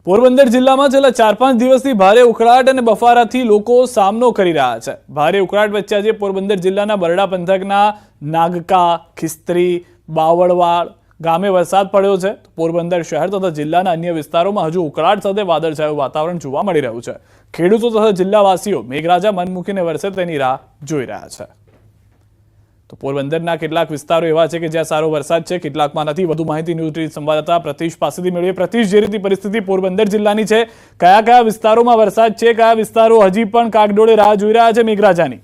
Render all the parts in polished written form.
પોરબંદર જિલ્લામાં છેલ્લા 4-5 દિવસથી ભારે ઉકળાટ અને બફારાથી લોકો સામનો કરી રહ્યા છે। ભારે ઉકળાટ વચ્ચે આજે પોરબંદર જિલ્લાના બરડા પંથકના નાગકા, ખિસ્ત્રી, બાવળવાડ ગામે વરસાદ પડ્યો છે। પોરબંદર શહેર તથા જિલ્લાના અન્ય વિસ્તારોમાં હજુ ઉકળાટ સાથે વાદળછાયું વાતાવરણ જોવા મળી રહ્યું છે। ખેડૂતો તથા જિલ્લાવાસીઓ મેઘરાજા મન મૂકીને વરસે તેની રાહ જોઈ રહ્યા છે। તો પોરબંદરના કેટલાક વિસ્તારો એવા છે કે જ્યાં સારો વરસાદ છે, કેટલાકમાં નથી। વધુ માહિતી ન્યૂઝ સંવાદદાતા પ્રતીશ પાસેથી મેળવીએ। પ્રતીશ, જે રીતે પરિસ્થિતિ પોરબંદર જિલ્લાની છે, કયા કયા વિસ્તારોમાં વરસાદ છે, કયા વિસ્તારો હજી પણ કાગડોળે રાહ જોઈ રહ્યા છે મેઘરાજાની?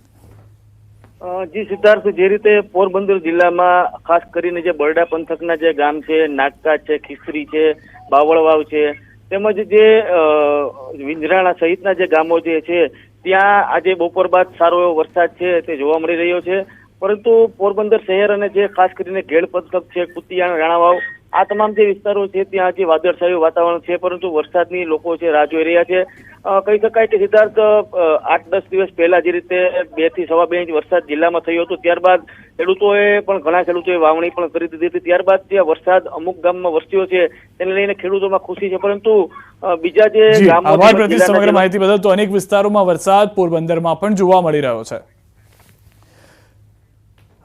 જી સિદ્ધાર્થ, જે રીતે પોરબંદર જિલ્લામાં ખાસ કરીને જે બરડા પંથકના જે ગામ છે, નાગકા છે, ખિસ્ત્રી છે, બાવળવાવ છે, તેમજ જે વિંજરાણા સહિતના જે ગામો જે છે ત્યાં આજે બપોર બાદ સારો એવો વરસાદ છે તે જોવા મળી રહ્યો છે। પરંતુ પોરબંદર શહેર અને જે ખાસ કરીને ઘેડ પંથક છે, કુતિયાણા, રાણાવાવ, આ તમામ જે વિસ્તારો છે ત્યાં હજી વાદળછાયું વાતાવરણ છે, પરંતુ વરસાદની લોકો છે રાહ જોઈ રહ્યા છે। કહી શકાય કે સિદ્ધાર્થ, 8-10 દિવસ પહેલા જે રીતે 2 થી સવા 2 ઇંચ વરસાદ જિલ્લામાં થયો હતો, ત્યારબાદ ઘણા ખેડૂતોએ વાવણી પણ કરી દીધી હતી। ત્યારબાદ જે વરસાદ અમુક ગામમાં વરસ્યો છે તેને લઈને ખેડૂતોમાં ખુશી છે, પરંતુ બીજા જે ગામો સમગ્ર માહિતી બદલ તો અનેક વિસ્તારોમાં વરસાદ પોરબંદરમાં પણ જોવા મળી રહ્યો છે।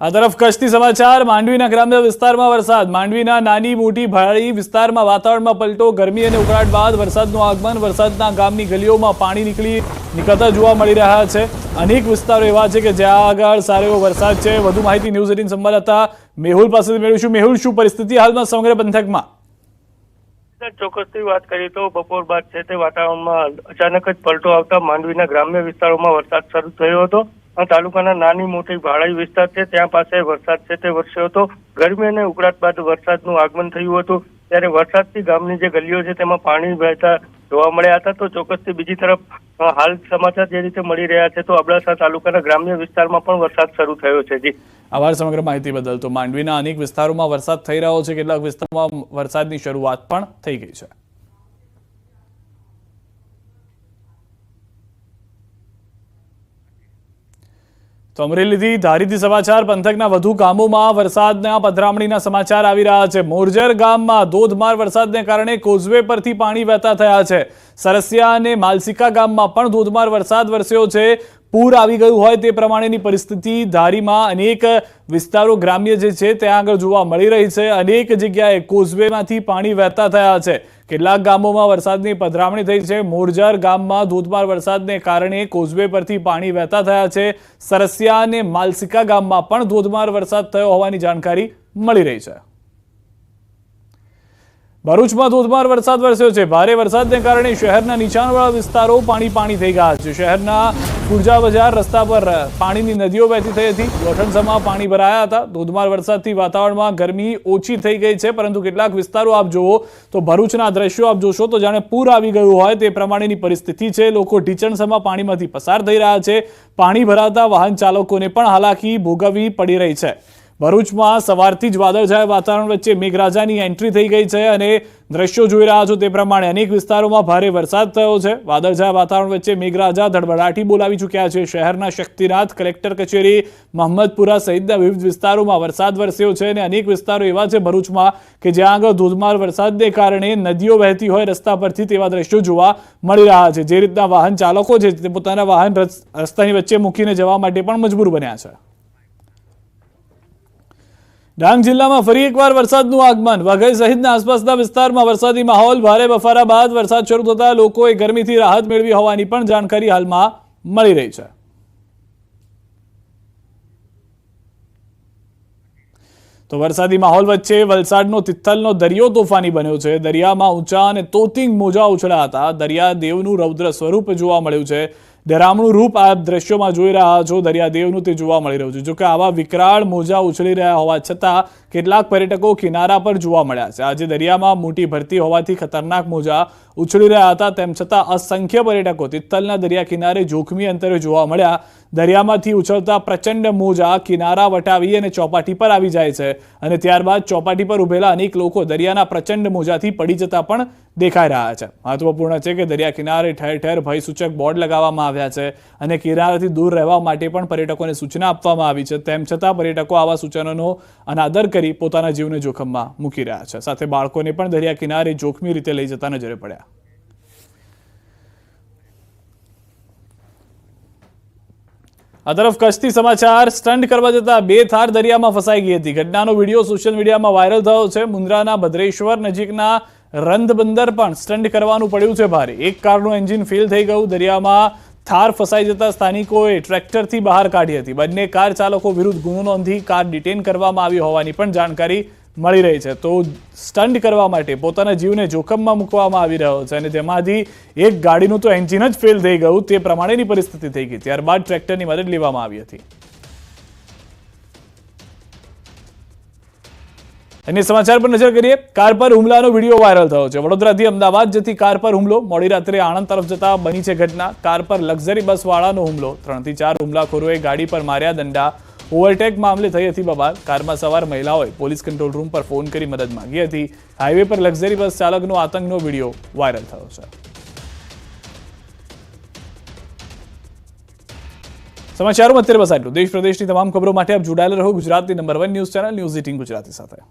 આ તરફ કચ્છથી સમાચાર। માંડવીના ગ્રામ્ય વિસ્તારમાં વરસાદ। માંડવીના નાની મોટી ભારી વિસ્તારમાં વાતાવરણમાં પલટો। ગરમી અને ઉકળાટ બાદ વરસાદનું આગમન। વરસાદના ગામની ગલીઓમાં પાણી નીકળતા જોવા મળી રહ્યા છે। અનેક વિસ્તારો એવા છે કે જ્યાં આગળ સારો એવો વરસાદ છે। વધુ માહિતી ન્યૂઝ 18 સંવાદદાતા મેહુલ પાસેથી મેળવીશું। મેહુલ, શું પરિસ્થિતિ હાલમાં સમગ્ર પંથકમાં? ચોક્કસથી વાત કરીએ તો બપોર બાદ છે તે વાતાવરણમાં અચાનક જ પલટો આવતા માંડવીના ગ્રામ્ય વિસ્તારોમાં વરસાદ શરૂ થયો હતો। તાલુકાના નાની મોટી ભાડાઈ વિસ્તાર છે ત્યાં પાસે વરસાદ છે તે વરસ્યો હતો। ગરમી અને ઉકળાટ બાદ વરસાદનું આગમન થયું હતું, ત્યારે વરસાદથી ગામની જે ગલીઓ છે તેમાં પાણી વહેતા જોવા મળ્યા હતા। તો ચોક્કસથી બીજી તરફ હાલ સમાચાર જે રીતે મળી રહ્યા છે તો અબડાસા તાલુકાના ગ્રામ્ય વિસ્તારમાં પણ વરસાદ શરૂ થયો છે। જી આભાર સમગ્ર માહિતી બદલ। તો માંડવીના અનેક વિસ્તારોમાં વરસાદ થઈ રહ્યો છે, કેટલાક વિસ્તારોમાં વરસાદની શરૂઆત પણ થઈ ગઈ છે। તો અમરેલીથી ધારીથી સમાચાર। પંથકના વધુ ગામોમાં વરસાદના પધરામણીના સમાચાર આવી રહ્યા છે। મોરજર ગામમાં ધોધમાર વરસાદને કારણે કોઝવે પરથી પાણી વહેતા થયા છે। સરસિયા અને માલસિકા ગામમાં પણ ધોધમાર વરસાદ વરસ્યો છે। પૂર આવી ગયું હોય તે પ્રમાણેની પરિસ્થિતિ ધારીમાં અનેક વિસ્તારો ગ્રામ્ય જે છે ત્યાં આગળ જોવા મળી રહી છે। અનેક જગ્યાએ કોઝવેમાંથી પાણી વહેતા થયા છે। કેટલાક ગામોમાં વરસાદની પધરામણી થઈ છે। મોરજર ગામમાં ધોધમાર વરસાદને કારણે કોઝવે પરથી પાણી વહેતા થયા છે। સરસિયા અને માલસિકા ગામમાં પણ ધોધમાર વરસાદ થયો હોવાની જાણકારી મળી રહી છે। ભરૂચમાં ધોધમાર વરસાદ વરસ્યો છે। ભારે વરસાદને કારણે શહેરના નીચાણવાળા વિસ્તારો પાણી થઈ ગયા છે। શહેરના કુરજા બજાર રસ્તા પર પાણીની નદીઓ વહેતી થઈ હતી। લોઠણસમાં પાણી ભરાયા હતા। ધોધમાર વરસાદથી વાતાવરણમાં ગરમી ઓછી થઈ ગઈ છે, પરંતુ કેટલાક વિસ્તારો આપ જુઓ તો ભરૂચના દ્રશ્યો આપ જોશો તો જાણે પૂર આવી ગયું હોય તે પ્રમાણેની પરિસ્થિતિ છે। લોકો ઢીચણસમાં પાણીમાંથી પસાર થઈ રહ્યા છે। પાણી ભરાતા વાહન ચાલકોને પણ હાલાકી ભોગવવી પડી રહી છે। ભરૂચમાં સવારથી જ વાદળછાયા વાતાવરણ વચ્ચે મેઘરાજાની એન્ટ્રી થઈ ગઈ છે અને દ્રશ્યો જોઈ રહ્યા છો તે પ્રમાણે અનેક વિસ્તારોમાં ભારે વરસાદ થયો છે। વાદળછાયા વાતાવરણ વચ્ચે મેઘરાજા ધડબડાટી બોલાવી ચૂક્યા છે। શહેરના શક્તિનાથ, કલેક્ટર કચેરી, મહમ્મદપુરા સહિતના વિવિધ વિસ્તારોમાં વરસાદ વરસ્યો છે અને અનેક વિસ્તારો એવા છે ભરૂચમાં કે જ્યાં આગળ ધોધમાર વરસાદને કારણે નદીઓ વહેતી હોય રસ્તા પરથી તેવા દ્રશ્યો જોવા મળી રહ્યા છે। જે રીતના વાહન ચાલકો છે તે પોતાના વાહન રસ્તાની વચ્ચે મૂકીને જવા માટે પણ મજબૂર બન્યા છે। ડાંગ જિલ્લામાં ફરી એકવાર વરસાદનું આગમન। વાઘઈ સહિતના આસપાસના વિસ્તારમાં વરસાદી માહોલ। ભારે બફારા બાદ વરસાદ શરૂ થતા લોકોએ ગરમીથી રાહત મેળવી હોવાની પણ જાણકારી હાલમાં મળી રહી છે। તો વરસાદી માહોલ વચ્ચે વલસાડનો તિથલનો દરિયો તોફાની બન્યો છે। દરિયામાં ઊંચા અને તોતિંગ મોજા ઉછળ્યા હતા। દરિયાદેવનું રૌદ્ર સ્વરૂપ જોવા મળ્યું છે। ડરામણું રૂપ આ દ્રશ્યોમાં જોઈ રહ્યા છો। દરિયાદેવનું તે જોવા મળી રહ્યું છે। જોકે આવા વિકરાળ મોજા ઉછળી રહ્યા હોવા છતાં કેટલાક પર્યટકો કિનારા પર જોવા મળ્યા છે। આજે દરિયામાં મોટી ભરતી હોવાથી ખતરનાક મોજા ઉછળી રહ્યા હતા, તેમ છતાં અસંખ્ય પર્યટકો તિથલના દરિયા કિનારે જોખમી અંતરે જોવા મળ્યા। દરિયામાંથી ઉછળતા પ્રચંડ મોજા કિનારા વટાવી અને ચોપાટી પર આવી જાય છે અને ત્યારબાદ ચોપાટી પર ઉભેલા અનેક લોકો દરિયાના પ્રચંડ મોજાથી પડી જતા પણ દેખાઈ રહ્યા છે। મહત્વપૂર્ણ છે કે દરિયા કિનારે ઠેર ઠેર ભયસૂચક બોર્ડ લગાવવામાં આવ્યા છે અને કિનારાથી દૂર રહેવા માટે પણ પર્યટકોને સૂચના આપવામાં આવી છે। તેમ છતાં પર્યટકો આવા સૂચનોનો અનાદર કરી પોતાના જીવને જોખમમાં મૂકી રહ્યા છે। સાથે બાળકોને પણ દરિયા કિનારે જોખમી રીતે લઈ જતા નજરે પડ્યા। આ તરફ કચ્છથી સમાચાર સ્ટન્ટ કરવા જતા 2 થાર દરિયામાં ફસાઈ ગઈ હતી. ઘટનાનો વિડીયો સોશિયલ મીડિયામાં વાયરલ થયો છે. મુન્દ્રાના ભદ્રેશ્વર નજીકના રંધ બંદર પણ સ્ટન્ટ કરવાનું પડ્યું છે ભારે. એક કારનું એન્જિન ફેલ થઈ ગયું. દરિયામાં થાર ફસાઈ જતા સ્થાનિકોએ ટ્રેક્ટરથી બહાર કાઢી હતી. બંને કાર ચાલકો વિરુદ્ધ ગુનો નોંધી કાર ડિટેન કરવામાં આવી હોવાની પણ જાણકારી મળી રહી છે. તો સ્ટન્ટ કરવા માટે પોતાના જીવને જોખમમાં મૂકવામાં આવી રહ્યો છે અને તેમાંથી એક ગાડીનું તો એન્જિન જ ફેલ થઈ ગયું તે પ્રમાણેની પરિસ્થિતિ થઈ ગઈ. ત્યારબાદ ટ્રેક્ટરની મદદ લેવામાં આવી હતી. અન્ય સમાચાર પર નજર કરીએ. કાર પર હુમલાનો વિડીયો વાયરલ થયો છે. વડોદરાથી અમદાવાદ જતી કાર પર હુમલો. મોડી રાત્રે આણંદ તરફ જતા બની છે ઘટના. કાર પર લક્ઝરી બસવાળાનો હુમલો. 3 થી 4 હુમલાખોરોએ ગાડી પર માર્યા દંડા. ઓવરટેક મામલે થઈ હતી બબાલ. કારમાં સવાર મહિલાઓએ પોલીસ કંટ્રોલ રૂમ પર ફોન કરી મદદ માંગી હતી. હાઈવે પર લક્ઝરી બસ ચાલકનો આતંકનો વિડીયો વાયરલ થયો છે. સમાચારોમાં અત્યારે બસ આટલું. દેશ પ્રદેશની તમામ ખબરો માટે આપ જોડાયેલા રહો ગુજરાતની number 1 news channel news 18 Gujarati સાથે.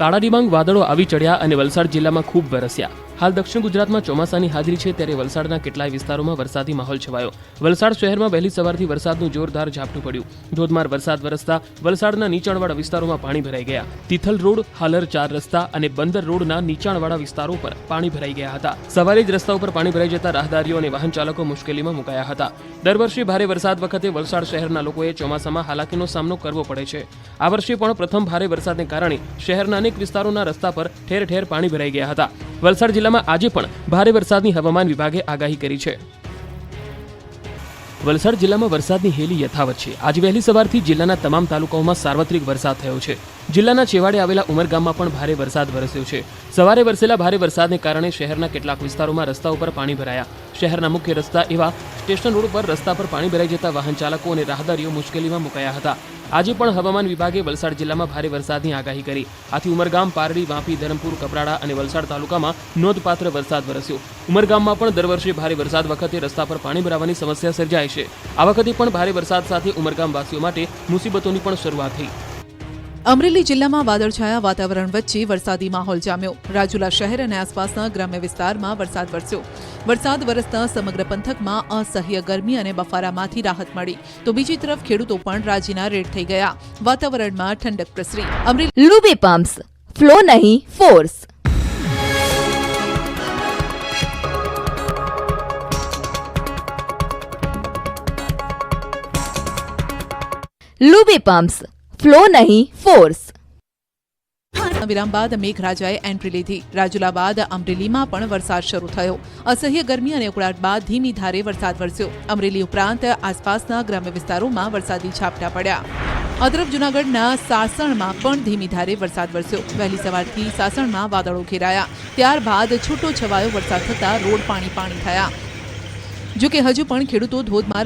કાળા ડિબાંગ વાદળો આવી ચડ્યા અને વલસાડ જિલ્લામાં ખૂબ વરસ્યા. હાલ દક્ષિણ ગુજરાતમાં ચોમાસાની હાજરી છે ત્યારે વલસાડના કેટલાય વિસ્તારોમાં વરસાદી માહોલ છવાયો. વલસાડ શહેરમાં વહેલી સવારથી વરસાદનું જોરદાર ઝાપટું પડ્યું. ધોધમાર વરસાદ વરસતા વલસાડના નીચાણવાળા વિસ્તારોમાં પાણી ભરાઈ ગયા. તિથલ રોડ, હાલર 4 રસ્તા અને બંદર રોડના નીચાણવાળા વિસ્તારો પર પાણી ભરાઈ ગયા હતા. સવારે જ રસ્તા ઉપર પાણી ભરાઈ જતા રાહદારીઓ અને વાહન ચાલકો મુશ્કેલીમાં મુકાયા હતા. દર વર્ષે ભારે વરસાદ વખતે વલસાડ શહેરના લોકોએ ચોમાસામાં હાલાકીનો સામનો કરવો પડે છે. આ વર્ષે પણ પ્રથમ ભારે વરસાદને કારણે શહેરના અનેક વિસ્તારોના રસ્તા પર ઠેર ઠેર પાણી ભરાઈ ગયા હતા. વલસાડ જિલ્લામાં આજે પણ ભારે વરસાદની હવામાન વિભાગે આગાહી કરી છે. વલસાડ જિલ્લામાં વરસાદની હેલી યથાવત છે. આજે વહેલી સવારથી જિલ્લાના તમામ તાલુકાઓમાં સાર્વત્રિક વરસાદ થયો છે. જિલ્લાના છેવાડે આવેલા ઉમરગામમાં પણ ભારે વરસાદ વરસ્યો છે. સવારે વરસેલા ભારે વરસાદને કારણે શહેરના કેટલાક વિસ્તારોમાં રસ્તા ઉપર પાણી ભરાયા. શહેરના મુખ્ય રસ્તા એવા સ્ટેશન રોડ પર રસ્તા પર પાણી ભરાઈ જતા વાહન ચાલકો અને રાહદારીઓ મુશ્કેલીમાં મુકાયા હતા. આજે પણ હવામાન વિભાગે વલસાડ જિલ્લામાં ભારે વરસાદની આગાહી કરી. આથી ઉમરગામ, પારડી, વાપી, ધરમપુર, કપરાડા અને વલસાડ તાલુકામાં નોંધપાત્ર વરસાદ વરસ્યો. ઉમરગામમાં પણ દર વર્ષે ભારે વરસાદ વખતે રસ્તા પર પાણી ભરાવાની સમસ્યા સર્જાય છે. આ વખતે પણ ભારે વરસાદ સાથે ઉમરગામ વાસીઓ માટે મુસીબતોની પણ શરૂઆત થઈ. અમરેલી જિલ્લામાં વાદળછાયા વાતાવરણ વચ્ચે વરસાદી માહોલ જામ્યો. રાજુલા શહેર અને આસપાસના ગ્રામ્ય વિસ્તારમાં વરસાદ વરસ્યો. વરસાદ વરસતા સમગ્ર પંથકમાં અસહ્ય ગરમી અને બફારામાંથી રાહત મળી. તો બીજી તરફ ખેડૂતો પણ રાજીના રેડ થઈ ગયા. વાતાવરણમાં ઠંડક પ્રસરી. અમરેલી લુબી પમ્પ્સ, ફ્લો નહીં ફોર્સ. લુબી પમ્પ્સ, ફ્લો નહીં ફોર્સ. વિરામ બાદ મેઘરાજાએ એન્ટ્રી લીધી. રાજુલા બાદ અમરેલીમાં પણ વરસાદ શરૂ થયો. અસહ્ય ગરમી અને ઉકળાટ બાદ ધીમી ધારે વરસાદ વરસ્યો. અમરેલી ઉપરાંત આસપાસના ગ્રામ્ય વિસ્તારોમાં વરસાદી ઝાપટા પડ્યા. આ તરફ જૂનાગઢના સાસણમાં પણ ધીમી ધારે વરસાદ વરસ્યો. વહેલી સવારથી સાસણમાં વાદળો ઘેરાયા. ત્યારબાદ છૂટો છવાયો વરસાદ થતા રોડ પાણી થયા. જોકે હજુ પણ ખેડૂતો ધોધમાર